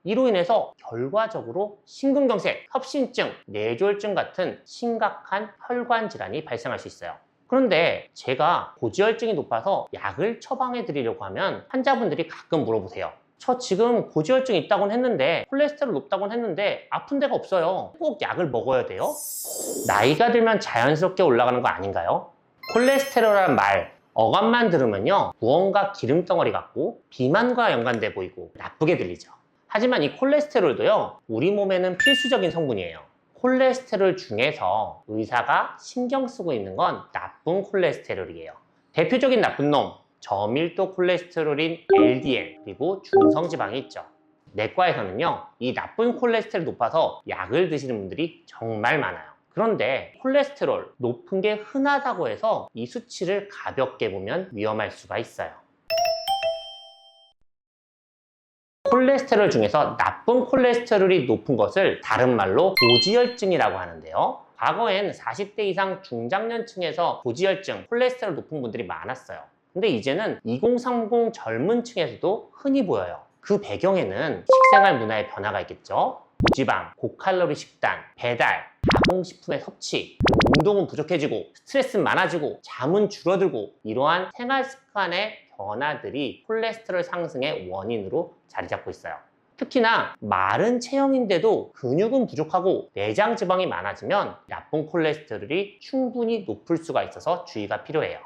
이로 인해서 결과적으로 심근경색, 협심증, 뇌졸중 같은 심각한 혈관 질환이 발생할 수 있어요. 그런데 제가 고지혈증이 높아서 약을 처방해 드리려고 하면 환자분들이 가끔 물어보세요. 저 지금 고지혈증이 있다고는 했는데 콜레스테롤 높다고는 했는데 아픈 데가 없어요. 꼭 약을 먹어야 돼요? 나이가 들면 자연스럽게 올라가는 거 아닌가요? 콜레스테롤이란 말 어감만 들으면요 무언가 기름덩어리 같고 비만과 연관돼 보이고 나쁘게 들리죠. 하지만 이 콜레스테롤도요 우리 몸에는 필수적인 성분이에요. 콜레스테롤 중에서 의사가 신경 쓰고 있는 건 나쁜 콜레스테롤이에요. 대표적인 나쁜 놈 저밀도 콜레스테롤인 LDL 그리고 중성지방이 있죠. 내과에서는요 이 나쁜 콜레스테롤이 높아서 약을 드시는 분들이 정말 많아요. 그런데 콜레스테롤 높은 게 흔하다고 해서 이 수치를 가볍게 보면 위험할 수가 있어요. 콜레스테롤 중에서 나쁜 콜레스테롤이 높은 것을 다른 말로 고지혈증이라고 하는데요. 과거엔 40대 이상 중장년층에서 고지혈증, 콜레스테롤 높은 분들이 많았어요. 근데 이제는 2030 젊은 층에서도 흔히 보여요. 그 배경에는 식생활 문화의 변화가 있겠죠. 고지방, 고칼로리 식단, 배달, 가공식품의 섭취, 운동은 부족해지고 스트레스는 많아지고 잠은 줄어들고 이러한 생활 습관의 변화들이 콜레스테롤 상승의 원인으로 자리 잡고 있어요. 특히나 마른 체형인데도 근육은 부족하고 내장 지방이 많아지면 나쁜 콜레스테롤이 충분히 높을 수가 있어서 주의가 필요해요.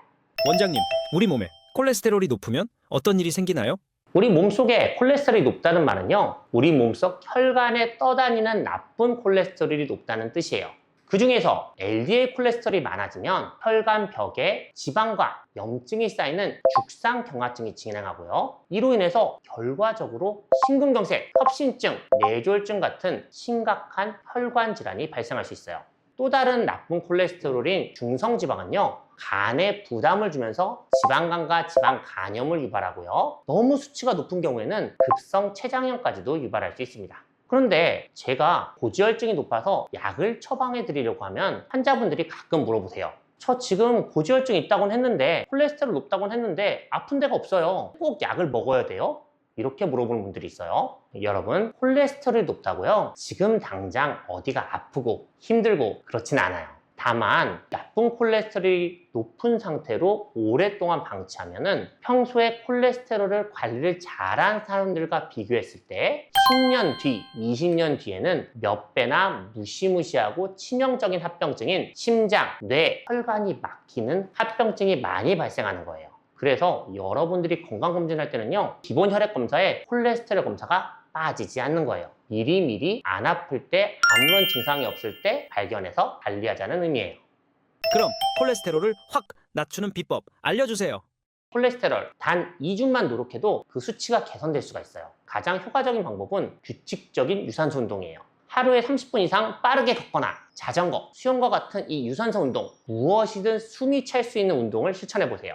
원장님, 우리 몸에 콜레스테롤이 높으면 어떤 일이 생기나요? 우리 몸속에 콜레스테롤이 높다는 말은요 우리 몸속 혈관에 떠다니는 나쁜 콜레스테롤이 높다는 뜻이에요. 그 중에서 LDL 콜레스테롤이 많아지면 혈관 벽에 지방과 염증이 쌓이는 죽상경화증이 진행하고요. 이로 인해서 결과적으로 심근경색, 협심증, 뇌졸중 같은 심각한 혈관 질환이 발생할 수 있어요. 또 다른 나쁜 콜레스테롤인 중성지방은요 간에 부담을 주면서 지방간과 지방 간염을 유발하고요. 너무 수치가 높은 경우에는 급성 췌장염까지도 유발할 수 있습니다. 그런데 제가 고지혈증이 높아서 약을 처방해 드리려고 하면 환자분들이 가끔 물어보세요. 저 지금 고지혈증이 있다고는 했는데 콜레스테롤 높다고는 했는데 아픈 데가 없어요. 꼭 약을 먹어야 돼요? 이렇게 물어보는 분들이 있어요. 여러분, 콜레스테롤이 높다고요? 지금 당장 어디가 아프고 힘들고 그렇진 않아요. 다만 나쁜 콜레스테롤이 높은 상태로 오랫동안 방치하면은 평소에 콜레스테롤을 관리를 잘한 사람들과 비교했을 때 10년 뒤, 20년 뒤에는 몇 배나 무시무시하고 치명적인 합병증인 심장, 뇌, 혈관이 막히는 합병증이 많이 발생하는 거예요. 그래서 여러분들이 건강검진할 때는요 기본 혈액 검사에 콜레스테롤 검사가 빠지지 않는 거예요. 미리미리 안 아플 때 아무런 증상이 없을 때 발견해서 관리하자는 의미예요. 그럼 콜레스테롤을 확 낮추는 비법 알려주세요. 콜레스테롤 단 2주만 노력해도 그 수치가 개선될 수가 있어요. 가장 효과적인 방법은 규칙적인 유산소 운동이에요. 하루에 30분 이상 빠르게 걷거나 자전거, 수영과 같은 이 유산소 운동 무엇이든 숨이 찰 수 있는 운동을 실천해 보세요.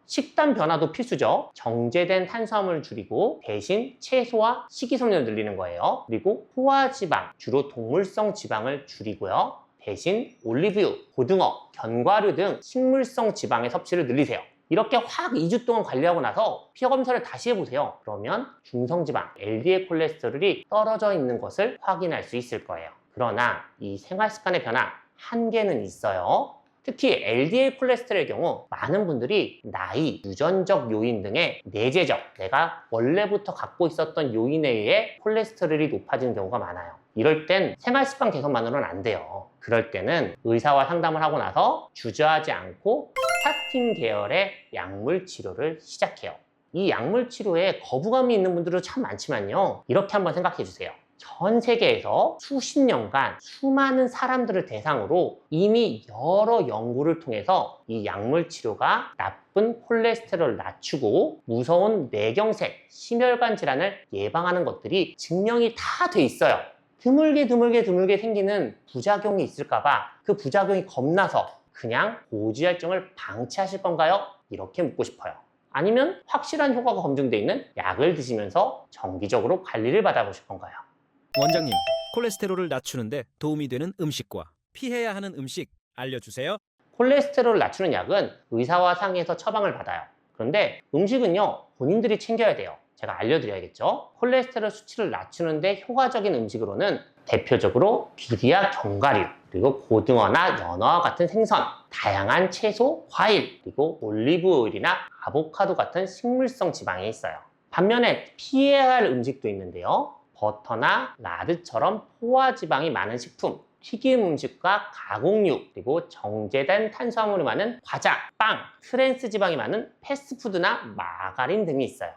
식단 변화도 필수죠. 정제된 탄수화물을 줄이고 대신 채소와 식이섬유를 늘리는 거예요. 그리고 포화지방, 주로 동물성 지방을 줄이고요. 대신 올리브유, 고등어, 견과류 등 식물성 지방의 섭취를 늘리세요. 이렇게 확 2주 동안 관리하고 나서 피 검사를 다시 해보세요. 그러면 중성지방, LDL 콜레스테롤이 떨어져 있는 것을 확인할 수 있을 거예요. 그러나 이 생활습관의 변화, 한계는 있어요. 특히 LDL 콜레스테롤의 경우 많은 분들이 나이, 유전적 요인 등의 내재적, 내가 원래부터 갖고 있었던 요인에 의해 콜레스테롤이 높아지는 경우가 많아요. 이럴 땐 생활습관 개선만으로는 안 돼요. 그럴 때는 의사와 상담을 하고 나서 주저하지 않고 스타틴 계열의 약물 치료를 시작해요. 이 약물 치료에 거부감이 있는 분들도 참 많지만요. 이렇게 한번 생각해 주세요. 전 세계에서 수십 년간 수많은 사람들을 대상으로 이미 여러 연구를 통해서 이 약물 치료가 나쁜 콜레스테롤을 낮추고 무서운 뇌경색, 심혈관 질환을 예방하는 것들이 증명이 다 돼 있어요. 드물게 생기는 부작용이 있을까봐 그 부작용이 겁나서 그냥 고지혈증을 방치하실 건가요? 이렇게 묻고 싶어요. 아니면 확실한 효과가 검증되어 있는 약을 드시면서 정기적으로 관리를 받아보실 건가요? 원장님, 콜레스테롤을 낮추는데 도움이 되는 음식과 피해야 하는 음식 알려주세요. 콜레스테롤을 낮추는 약은 의사와 상의해서 처방을 받아요. 그런데 음식은요, 본인들이 챙겨야 돼요. 제가 알려드려야겠죠. 콜레스테롤 수치를 낮추는데 효과적인 음식으로는 대표적으로 귀리와 견과류, 그리고 고등어나 연어와 같은 생선, 다양한 채소, 과일, 그리고 올리브 오일이나 아보카도 같은 식물성 지방이 있어요. 반면에 피해야 할 음식도 있는데요. 버터나 라드처럼 포화지방이 많은 식품, 튀김 음식과 가공육, 그리고 정제된 탄수화물이 많은 과자, 빵, 트랜스 지방이 많은 패스트푸드나 마가린 등이 있어요.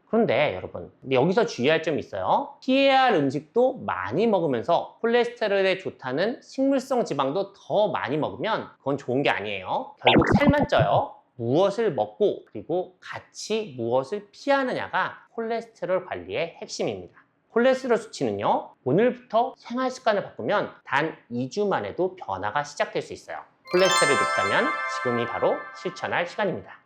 그런데 여러분, 여기서 주의할 점이 있어요. 피해야 할 음식도 많이 먹으면서 콜레스테롤에 좋다는 식물성 지방도 더 많이 먹으면 그건 좋은 게 아니에요. 결국 살만 쪄요. 무엇을 먹고 그리고 같이 무엇을 피하느냐가 콜레스테롤 관리의 핵심입니다. 콜레스테롤 수치는요, 오늘부터 생활 습관을 바꾸면 단 2주만 해도 변화가 시작될 수 있어요. 콜레스테롤이 높다면 지금이 바로 실천할 시간입니다.